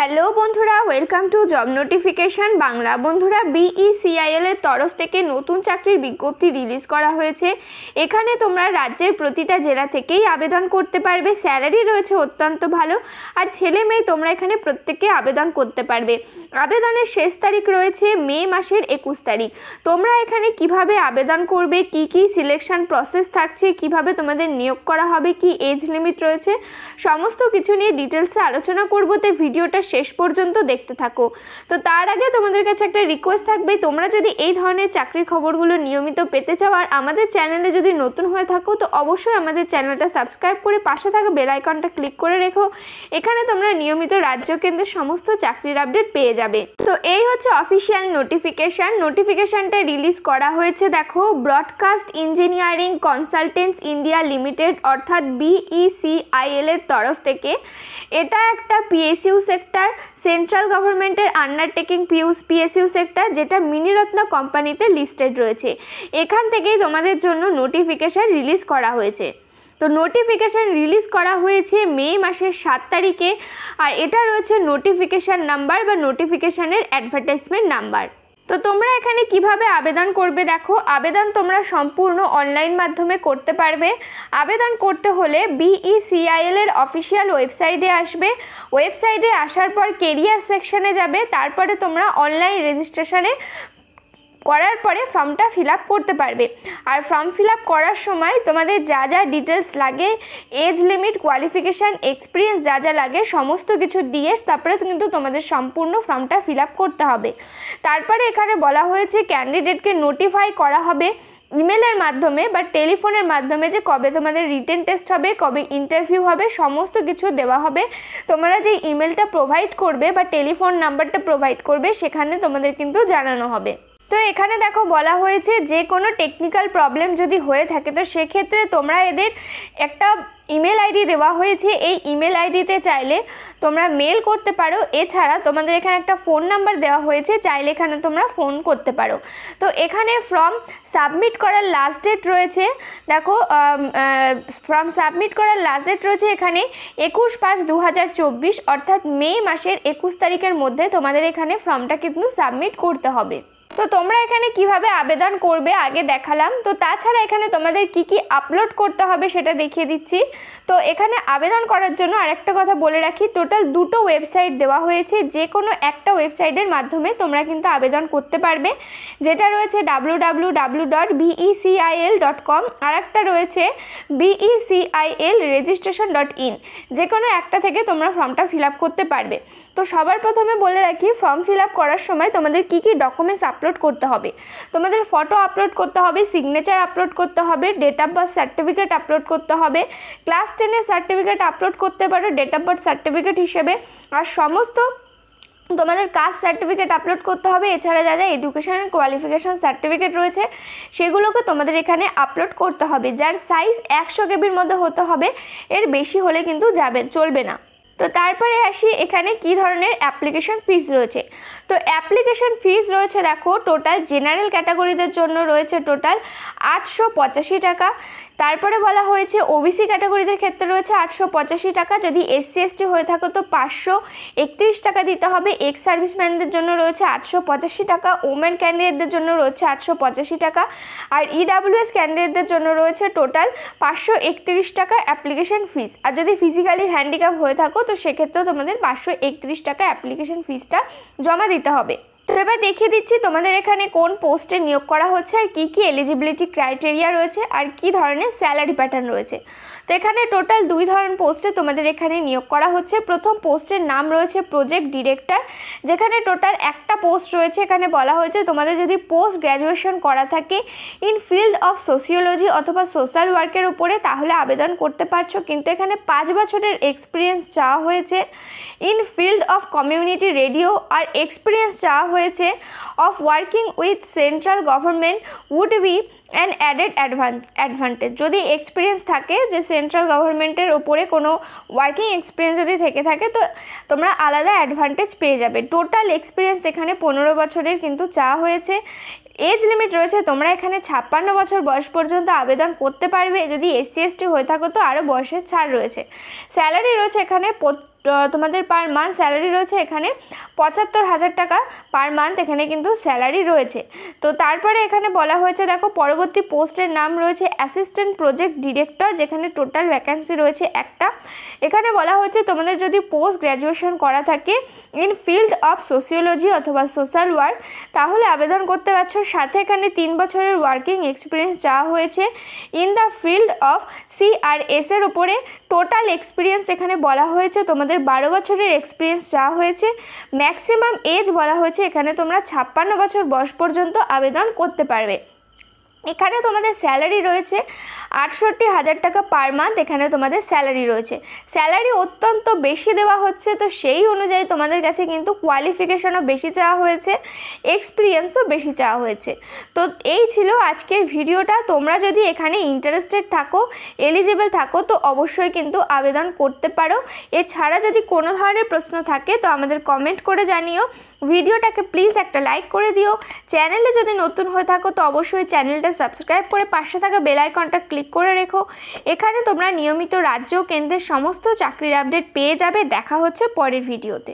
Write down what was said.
Hello বন্ধুরা, welcome to job notification Bangla. বন্ধুরা, BECIL এর তরফ থেকে নতুন চাকরির বিজ্ঞপ্তি রিলিজ করা হয়েছে। এখানে তোমরা রাজ্যের প্রতিটা জেলা থেকেই আবেদন করতে পারবে। স্যালারি রয়েছে অত্যন্ত ভালো, আর ছেলে মেয়ে তোমরা এখানে প্রত্যেকে আবেদন করতে পারবে। আবেদনের শেষ তারিখ রয়েছে মে মাসের 21 তারিখ। তোমরা এখানে কিভাবে আবেদন করবে, কি সিলেকশন প্রসেস থাকছে, কিভাবে তোমাদের নিয়োগ করা হবে, কি এজ লিমিট রয়েছে, সমস্ত কিছু নিয়ে ডিটেলসে আলোচনা করবো। তো ভিডিওটা শেষ পর্যন্ত দেখতে থাকো। তো তার আগে তোমাদের কাছে একটা রিকোয়েস্ট থাকবে, তোমরা যদি এই ধরনের চাকরির খবরগুলো নিয়মিত পেতে চাও আর আমাদের চ্যানেলে যদি নতুন হয়ে থাকো তো অবশ্যই আমাদের চ্যানেলটা সাবস্ক্রাইব করে পাশে থাকা বেল আইকনটা ক্লিক করে রেখো। এখানে তোমরা নিয়মিত রাজ্য কেন্দ্রের সমস্ত চাকরির আপডেট পেয়ে যাবে। তো এই হচ্ছে অফিসিয়াল নোটিফিকেশনটা রিলিজ করা হয়েছে। দেখো, broadcast engineering consultants India limited অর্থাৎ BECIL এর তরফ থেকে। এটা একটা PSU সেক্টর, সেন্ট্রাল গভর্নমেন্টের আন্ডারটেকিং PSU সেক্টর, যেটা মিনিরত্ন কোম্পানিতে লিস্টেড রয়েছে। এখান থেকেই তোমাদের জন্য নোটিফিকেশান রিলিজ করা হয়েছে। তো নোটিফিকেশান রিলিজ করা হয়েছে মে মাসের 7 তারিখে, আর এটা রয়েছে নোটিফিকেশান নাম্বার বা নোটিফিকেশানের অ্যাডভার্টাইজমেন্ট নাম্বার। তো তোমরা এখানে কিভাবে আবেদন করবে, দেখো, আবেদন তোমরা সম্পূর্ণ অনলাইন মাধ্যমে করতে পারবে। আবেদন করতে হলে BECIL এর অফিসিয়াল ওয়েবসাইটে আসবে। ওয়েবসাইটে আসার পর কেরিয়ার সেকশনে যাবে, তারপরে তোমরা অনলাইন রেজিস্ট্রেশনে করার পরে ফর্মটা ফিল আপ করতে পারবে। আর ফর্ম ফিল আপ করার সময় তোমাদের যা যা ডিটেলস লাগে, এজ লিমিট, কোয়ালিফিকেশান, এক্সপিরিয়েন্স যা যা লাগে সমস্ত কিছু দিয়ে তারপরে কিন্তু তোমাদের সম্পূর্ণ ফর্মটা ফিল আপ করতে হবে। তারপরে এখানে বলা হয়েছে ক্যান্ডিডেটকে নোটিফাই করা হবে ইমেলের মাধ্যমে বা টেলিফোনের মাধ্যমে যে কবে তোমাদের রিটেন টেস্ট হবে, কবে ইন্টারভিউ হবে, সমস্ত কিছু দেওয়া হবে। তোমরা যে ইমেলটা প্রোভাইড করবে বা টেলিফোন নাম্বারটা প্রোভাইড করবে সেখানে তোমাদের কিন্তু জানানো হবে। তো এখানে দেখো বলা হয়েছে যে কোনো টেকনিক্যাল প্রবলেম যদি হয়ে থাকে তো সেক্ষেত্রে তোমরা এদের একটা ইমেল আইডি দেওয়া হয়েছে। এই ইমেল আইডিতে চাইলে তোমরা মেল করতে পারো। এছাড়া তোমাদের এখানে একটা ফোন নাম্বার দেওয়া হয়েছে, চাইলে এখানে তোমরা ফোন করতে পারো। তো এখানে ফর্ম সাবমিট করার লাস্ট ডেট রয়েছে। দেখো, ফর্ম সাবমিট করার লাস্ট ডেট রয়েছে এখানে 21/5/2024 অর্থাৎ মে মাসের 21 তারিখের মধ্যে তোমাদের এখানে ফর্মটা কিন্তু সাবমিট করতে হবে। তো তোমরা এখানে কিভাবে আবেদন করবে আগে দেখালাম। তো তাছাড়া এখানে তোমাদের কি আপলোড করতে হবে সেটা দেখিয়ে দিচ্ছি। তো এখানে আবেদন করার জন্য আরেকটা কথা বলে রাখি, টোটাল দুটো ওয়েবসাইট দেওয়া হয়েছে। যে কোনো একটা ওয়েবসাইটের মাধ্যমে তোমরা কিন্তু আবেদন করতে পারবে, যেটা রয়েছে www.becil.com, আর একটা রয়েছে becil registration.in। যে কোনো একটা থেকে তোমরা ফর্মটা ফিল আপ করতে পারবে। তো সবার প্রথমে বলে রাখি, ফর্ম ফিল আপ করার সময় তোমাদের কি ডকুমেন্টস আপলোড করতে হবে। তোমাদের ফটো আপলোড করতে হবে, সিগনেচার আপলোড করতে হবে, date of birth certificate upload করতে হবে, ক্লাস 10-এর সার্টিফিকেট আপলোড করতে পারো ডেট অফ বার্থ সার্টিফিকেট হিসেবে, আর সমস্ত তোমাদের কাস্ট সার্টিফিকেট আপলোড করতে হবে। এছাড়া যা যা এডুকেশন অ্যান্ড কোয়ালিফিকেশান সার্টিফিকেট রয়েছে সেগুলোকে তোমাদের এখানে আপলোড করতে হবে, যার সাইজ 100 কেবির মধ্যে হতে হবে। এর বেশি হলে কিন্তু চলবে না। তো তারপরে আসি এখানে কি ধরনের অ্যাপ্লিকেশন ফিস রয়েছে। তো অ্যাপ্লিকেশন ফিস রয়েছে, দেখো, টোটাল জেনারেল ক্যাটাগরিদের জন্য রয়েছে টোটাল 885 টাকা। তারপরে বলা হয়েছে OBC ক্যাটাগরিদের ক্ষেত্রে রয়েছে 885 টাকা। যদি SC ST হয়ে থাকো তো 531 টাকা দিতে হবে। এক্স সার্ভিসম্যানদের জন্য রয়েছে 885 টাকা, ওমেন ক্যান্ডিডেটদের জন্য রয়েছে 885 টাকা, আর EWS ক্যান্ডিডেটদের জন্য রয়েছে টোটাল 531 টাকা অ্যাপ্লিকেশন ফিস। আর যদি ফিজিক্যালি হ্যান্ডিক্যাপ হয়ে থাকো তো সেক্ষেত্রেও তোমাদের 531 টাকা অ্যাপ্লিকেশন ফিসটা জমা দিতে হবে। তো এবার দেখিয়ে দিচ্ছি তোমাদের এখানে কোন পোস্টে নিয়োগ করা হচ্ছে আর কি এলিজিবিলিটি ক্রাইটেরিয়া রয়েছে আর কি ধরনের স্যালারি প্যাটার্ন রয়েছে। তো এখানে টোটাল 2 ধরনের পোস্টে তোমাদের এখানে নিয়োগ করা হচ্ছে। প্রথম পোস্টের নাম রয়েছে প্রজেক্ট ডিরেক্টর, যেখানে টোটাল একটা পোস্ট রয়েছে। এখানে বলা হয়েছে তোমাদের যদি পোস্ট গ্র্যাজুয়েশন করা থাকে ইন ফিল্ড অফ সোশিওলজি অথবা সোশ্যাল ওয়ার্কের উপরে তাহলে আবেদন করতে পারছো, কিন্তু এখানে 5 বছরের এক্সপিরিয়েন্স চাওয়া হয়েছে। In field of community radio আর এক্সপিরিয়েন্স চাওয়া হয়েছে of working with central government would be an added advantage. যদি এক্সপিরিয়েন্স থাকে যে সেন্ট্রাল গভর্নমেন্টের ওপরে কোনো ওয়ার্কিং এক্সপিরিয়েন্স যদি থেকে থাকে তো তোমরা আলাদা অ্যাডভান্টেজ পেয়ে যাবে। টোটাল এক্সপিরিয়েন্স এখানে 15 বছরের কিন্তু চাওয়া হয়েছে। এজ লিমিট রয়েছে, তোমরা এখানে 56 বছর বয়স পর্যন্ত আবেদন করতে পারবে। যদি SC ST হয়ে থাকো তো আরও বয়সের ছাড় রয়েছে। স্যালারি রয়েছে এখানে তোমাদের পার মান্থ স্যালারি রয়েছে এখানে ৭৫,০০০ টাকা পার মান্থ এখানে কিন্তু স্যালারি রয়েছে। তো তারপরে এখানে বলা হয়েছে দেখো পরবর্তী পোস্টের নাম রয়েছে অ্যাসিস্ট্যান্ট প্রজেক্ট ডিরেক্টর, যেখানে টোটাল ভ্যাকেন্সি রয়েছে একটা। এখানে বলা হয়েছে তোমাদের যদি পোস্ট গ্র্যাজুয়েশন করা থাকে ইন ফিল্ড অফ সোশিওলজি অথবা সোশ্যাল ওয়ার্ক তাহলে আবেদন করতে পারছো। সাথে এখানে 3 বছরের ওয়ার্কিং এক্সপিরিয়েন্স চাওয়া হয়েছে in the field of CRS এর ওপরে। টোটাল এক্সপিরিয়েন্স এখানে বলা হয়েছে তোমাদের 12 বছরের এক্সপিরিয়েন্স চাওয়া হয়েছে। ম্যাক্সিমাম এজ বলা হয়েছে এখানে তোমরা 56 বছর বয়স পর্যন্ত আবেদন করতে পারবে। এখানে তোমাদের স্যালারি রয়েছে ৬৮,০০০ টাকা পার মান্থ এখানে তোমাদের স্যালারি রয়েছে। স্যালারি অত্যন্ত বেশি দেওয়া হচ্ছে, তো সেই অনুযায়ী তোমাদের কাছে কিন্তু কোয়ালিফিকেশনও বেশি চাওয়া হয়েছে, এক্সপিরিয়েন্সও বেশি চাওয়া হয়েছে। তো এই ছিল আজকের ভিডিওটা। তোমরা যদি এখানে ইন্টারেস্টেড থাকো, এলিজিবল থাকো তো অবশ্যই কিন্তু আবেদন করতে পারো। এছাড়া যদি কোনো ধরনের প্রশ্ন থাকে তো আমাদের কমেন্ট করে জানিও। ভিডিওটাকে প্লিজ একটা লাইক করে দিও। চ্যানেলে যদি নতুন হয়ে থাকো তো অবশ্যই চ্যানেলটা সাবস্ক্রাইব করে পাশে থাকা বেল আইকনটা ক্লিক করে রেখো। এখানে তোমরা নিয়মিত রাজ্য ও কেন্দ্রের সমস্ত চাকরির আপডেট পেয়ে যাবে। দেখা হচ্ছে পরের ভিডিওতে।